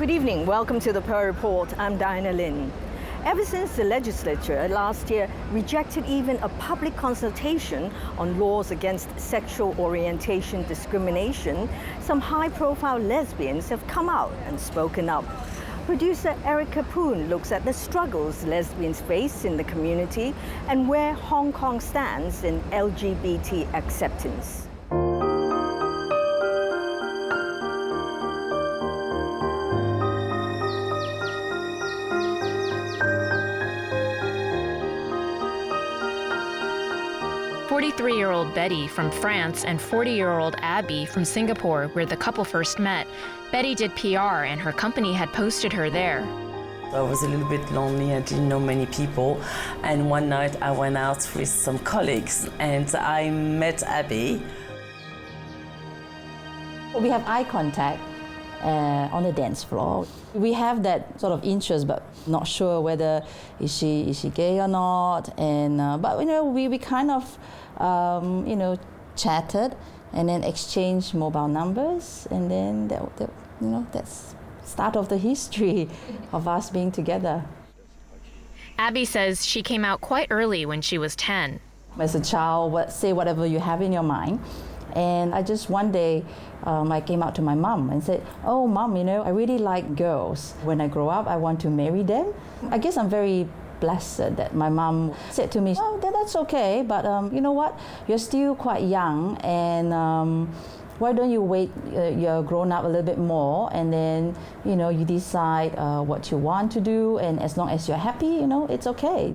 Good evening. Welcome to the Pearl Report. I'm Diana Lin. Ever since the legislature last year rejected even a public consultation on laws against sexual orientation discrimination, some high-profile lesbians have come out and spoken up. Producer Erica Poon looks at the struggles lesbians face in the community and where Hong Kong stands in LGBT acceptance. 43-year-old Betty from France and 40-year-old Abby from Singapore, where the couple first met. Betty did PR and her company had posted her there. I was a little bit lonely, I didn't know many people, and one night I went out with some colleagues and I met Abby. We have eye contact on the dance floor. We have that sort of interest, but not sure whether is she gay or not. And but we kind of chatted and then exchanged mobile numbers, and then that's start of the history of us being together. Abby says she came out quite early when she was 10. As a child, say whatever you have in your mind. And I just one day, I came out to my mom and said, "Oh, Mom, I really like girls. When I grow up, I want to marry them." I guess I'm very blessed that my mom said to me, "Oh, that's okay, but you know what? You're still quite young, and why don't you wait? You're grown up a little bit more, and then you decide what you want to do, and as long as you're happy, it's okay."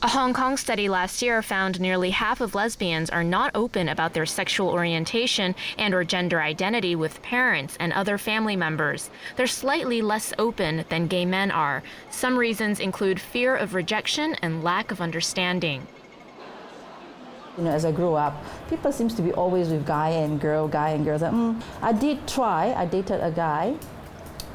A Hong Kong study last year found nearly half of lesbians are not open about their sexual orientation and or gender identity with parents and other family members. They're slightly less open than gay men are. Some reasons include fear of rejection and lack of understanding. As I grew up, people seems to be always with guy and girl. I did try. I dated a guy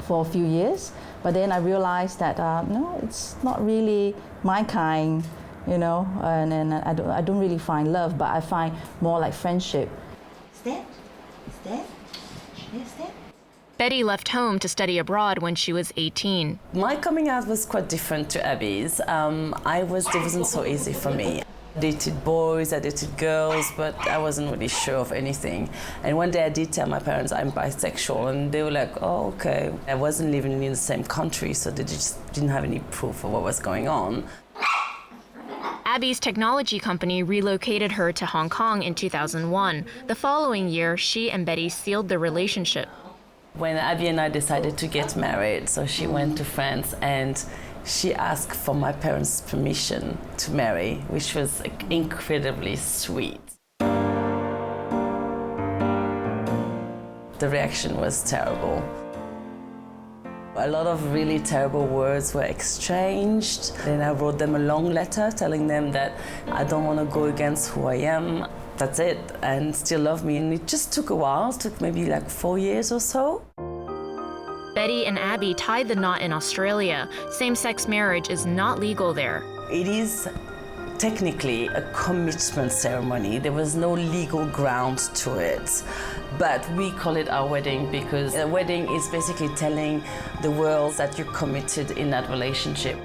for a few years, but then I realized that no, it's not really my kind. And I don't really find love, but I find more like friendship. Is that? Betty left home to study abroad when she was 18. My coming out was quite different to Abby's. It wasn't so easy for me. I dated boys, I dated girls, but I wasn't really sure of anything. And one day I did tell my parents I'm bisexual, and they were like, "Oh, okay." I wasn't living in the same country, so they just didn't have any proof of what was going on. Abby's technology company relocated her to Hong Kong in 2001. The following year, she and Betty sealed the relationship. When Abby and I decided to get married, so she went to France and she asked for my parents' permission to marry, which was incredibly sweet. The reaction was terrible. A lot of really terrible words were exchanged. Then I wrote them a long letter telling them that I don't want to go against who I am. That's it, and still love me. And it just took a while. It took maybe like 4 years or so. Betty and Abby tied the knot in Australia. Same-sex marriage is not legal there. It is technically a commitment ceremony. There was no legal ground to it. But we call it our wedding because a wedding is basically telling the world that you're committed in that relationship.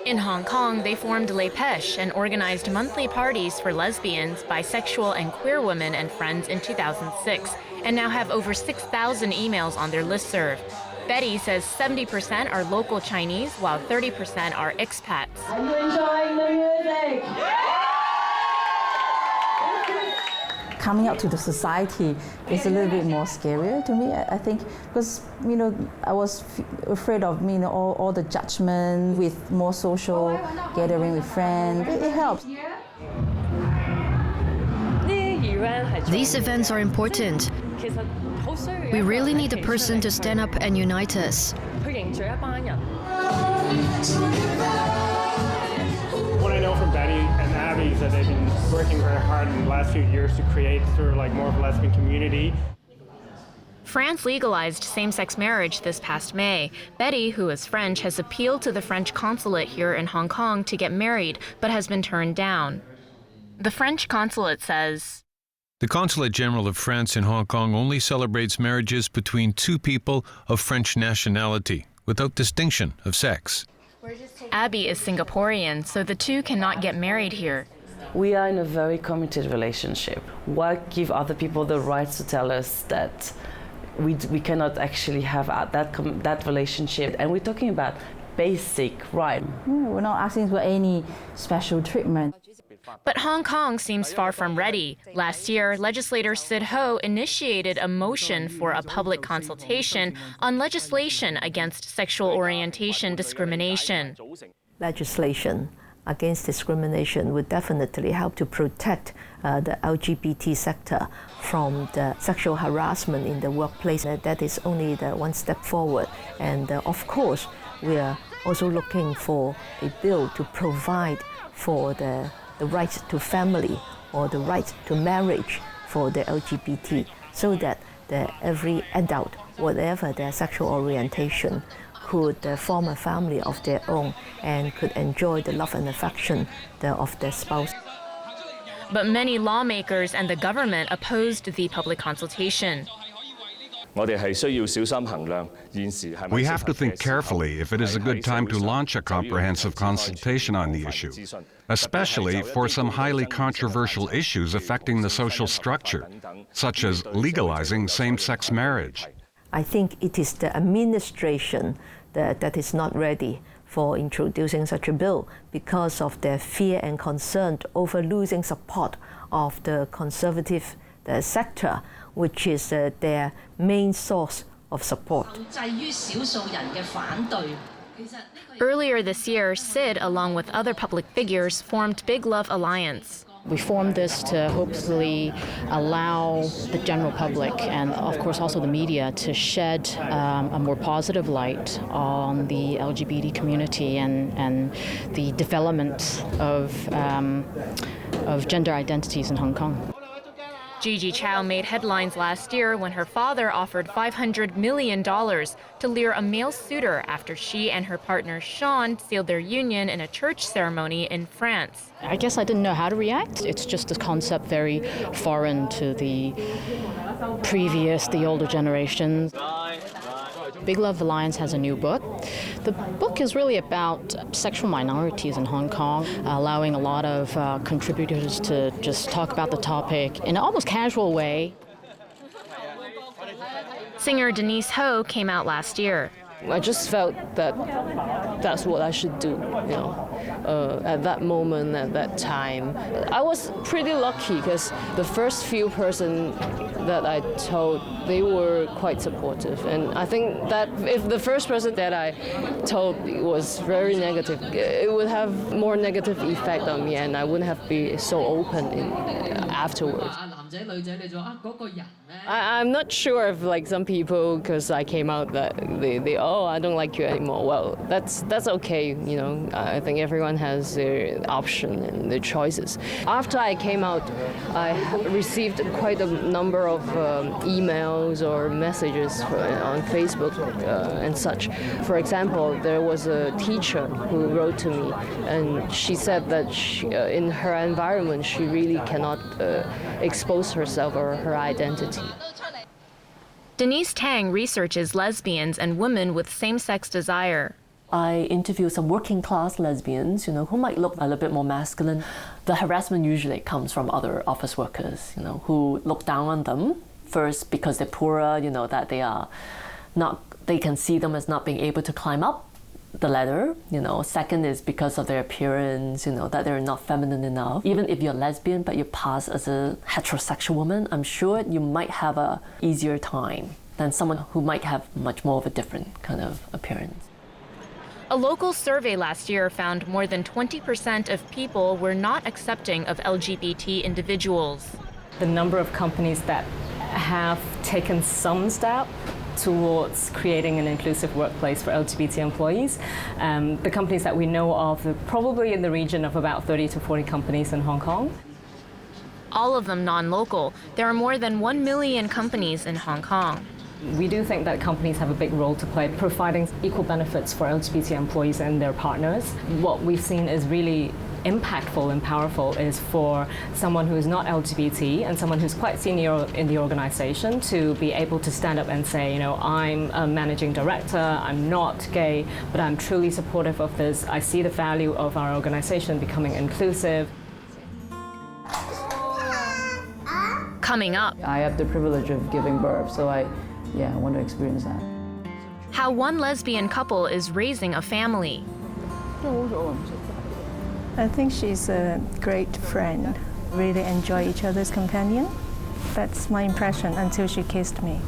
In Hong Kong, they formed Les Pêches and organized monthly parties for lesbians, bisexual, and queer women and friends in 2006, and now have over 6,000 emails on their listserv. Betty says 70% are local Chinese, while 30% are expats. Are you enjoying the music? Coming out to the society is a little bit more scarier to me, I think, because I was afraid of all the judgment with more social gathering with friends. It helps. These events are important. We really need a person to stand up and unite us. What I know from Betty and Abby is that they've been working very hard in the last few years to create sort of like more of a lesbian community. France legalized same-sex marriage this past May. Betty, who is French, has appealed to the French consulate here in Hong Kong to get married, but has been turned down. The French consulate says, The Consulate General of France in Hong Kong only celebrates marriages between two people of French nationality, without distinction of sex. Abby is Singaporean, so the two cannot get married here. We are in a very committed relationship. Why give other people the rights to tell us that we cannot actually have that relationship? And we're talking about basic right. We're not asking for any special treatment. But Hong Kong seems far from ready. Last year, legislator Sid Ho initiated a motion for a public consultation on legislation against sexual orientation discrimination. Legislation against discrimination would definitely help to protect the LGBT sector from the sexual harassment in the workplace. That is only the one step forward. And of course, we are also looking for a bill to provide for the right to family or the right to marriage for the LGBT, so that every adult, whatever their sexual orientation, could form a family of their own and could enjoy the love and affection of their spouse. But many lawmakers and the government opposed the public consultation. We have to think carefully if it is a good time to launch a comprehensive consultation on the issue, especially for some highly controversial issues affecting the social structure, such as legalizing same-sex marriage. I think it is the administration that is not ready for introducing such a bill because of their fear and concern over losing support of the conservative sector, which is their main source of support. Earlier this year, Sid, along with other public figures, formed Big Love Alliance. We formed this to hopefully allow the general public and, of course, also the media to shed a more positive light on the LGBT community and the development of gender identities in Hong Kong. Gigi Chow made headlines last year when her father offered $500 million to lure a male suitor after she and her partner Sean sealed their union in a church ceremony in France. I guess I didn't know how to react. It's just a concept very foreign to the older generations. Big Love Alliance has a new book. The book is really about sexual minorities in Hong Kong, allowing a lot of contributors to just talk about the topic in an almost casual way. Singer Denise Ho came out last year. I just felt that that's what I should do, at that moment, at that time. I was pretty lucky because the first few person that I told, they were quite supportive. And I think that if the first person that I told was very negative, it would have more negative effect on me and I wouldn't have been so open afterwards. I'm not sure if some people, because I came out that they I don't like you anymore. Well, that's okay, I think everyone has their option and their choices. After I came out, I received quite a number of emails or messages on Facebook and such. For example, there was a teacher who wrote to me and she said that in her environment she really cannot expose herself or her identity. Denise Tang researches lesbians and women with same-sex desire. I interview some working class lesbians, who might look a little bit more masculine. The harassment usually comes from other office workers, who look down on them. First, because they're poorer, that they can see them as not being able to climb up the ladder. Second is because of their appearance, that they're not feminine enough. Even if you're lesbian but you pass as a heterosexual woman, I'm sure you might have a easier time than someone who might have much more of a different kind of appearance. A local survey last year found more than 20% of people were not accepting of LGBT individuals. The number of companies that have taken some step towards creating an inclusive workplace for LGBT employees. The companies that we know of are probably in the region of about 30 to 40 companies in Hong Kong. All of them non-local. There are more than 1 million companies in Hong Kong. We do think that companies have a big role to play, providing equal benefits for LGBT employees and their partners. What we've seen is really impactful and powerful is for someone who is not LGBT and someone who's quite senior in the organization to be able to stand up and say, you know, I'm a managing director, I'm not gay, but I'm truly supportive of this. I see the value of our organization becoming inclusive. Coming up, I have the privilege of giving birth, so I want to experience that. how one lesbian couple is raising a family. I think she's a great friend. Really enjoy each other's companion. That's my impression until she kissed me.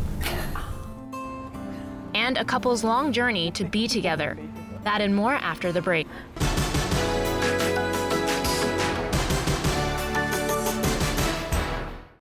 And a couple's long journey to be together. That and more after the break.